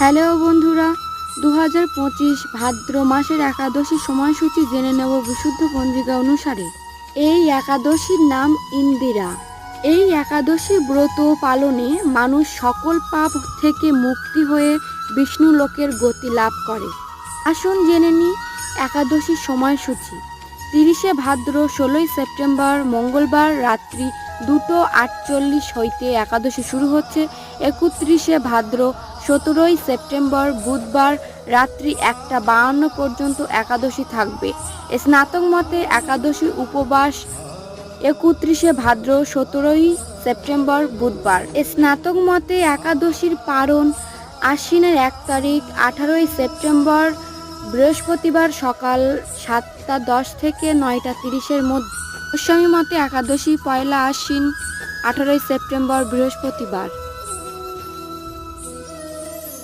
Hello বন্ধুরা, 2025 ভাদ্র মাসের একাদশী সময়সূচি জেনে নেব বিশুদ্ধ পঞ্জিকা অনুসারে। এই একাদশীর নাম ইন্দিরা। এই একাদশী ব্রত পালনে মানুষ সকল পাপ থেকে মুক্তি হয়ে বিষ্ণু লোকের গতি লাভ করে। আসুন জেনে নিই একাদশীর সময়সূচি। 30শে ভাদ্র 16ই সেপ্টেম্বর মঙ্গলবার রাত্রি 2:48 হইতে একাদশী শুরু হচ্ছে। 31শে ভাদ্র 17ই সেপ্টেম্বর বুধবার রাত্রি 1:52 পর্যন্ত একাদশী থাকবে। স্নাতক মতে একাদশী উপবাস 31শে ভাদ্র 17ই সেপ্টেম্বর বুধবার। স্নাতক মতে একাদশীর পারণ আশ্বিনের 1 তারিখ 18ই সেপ্টেম্বর বৃহস্পতিবার সকাল 7:10 থেকে 9:30-এর মধ্যে। গোস্বামী মতে একাদশী পয়লা আশ্বিন 18ই সেপ্টেম্বর বৃহস্পতিবার।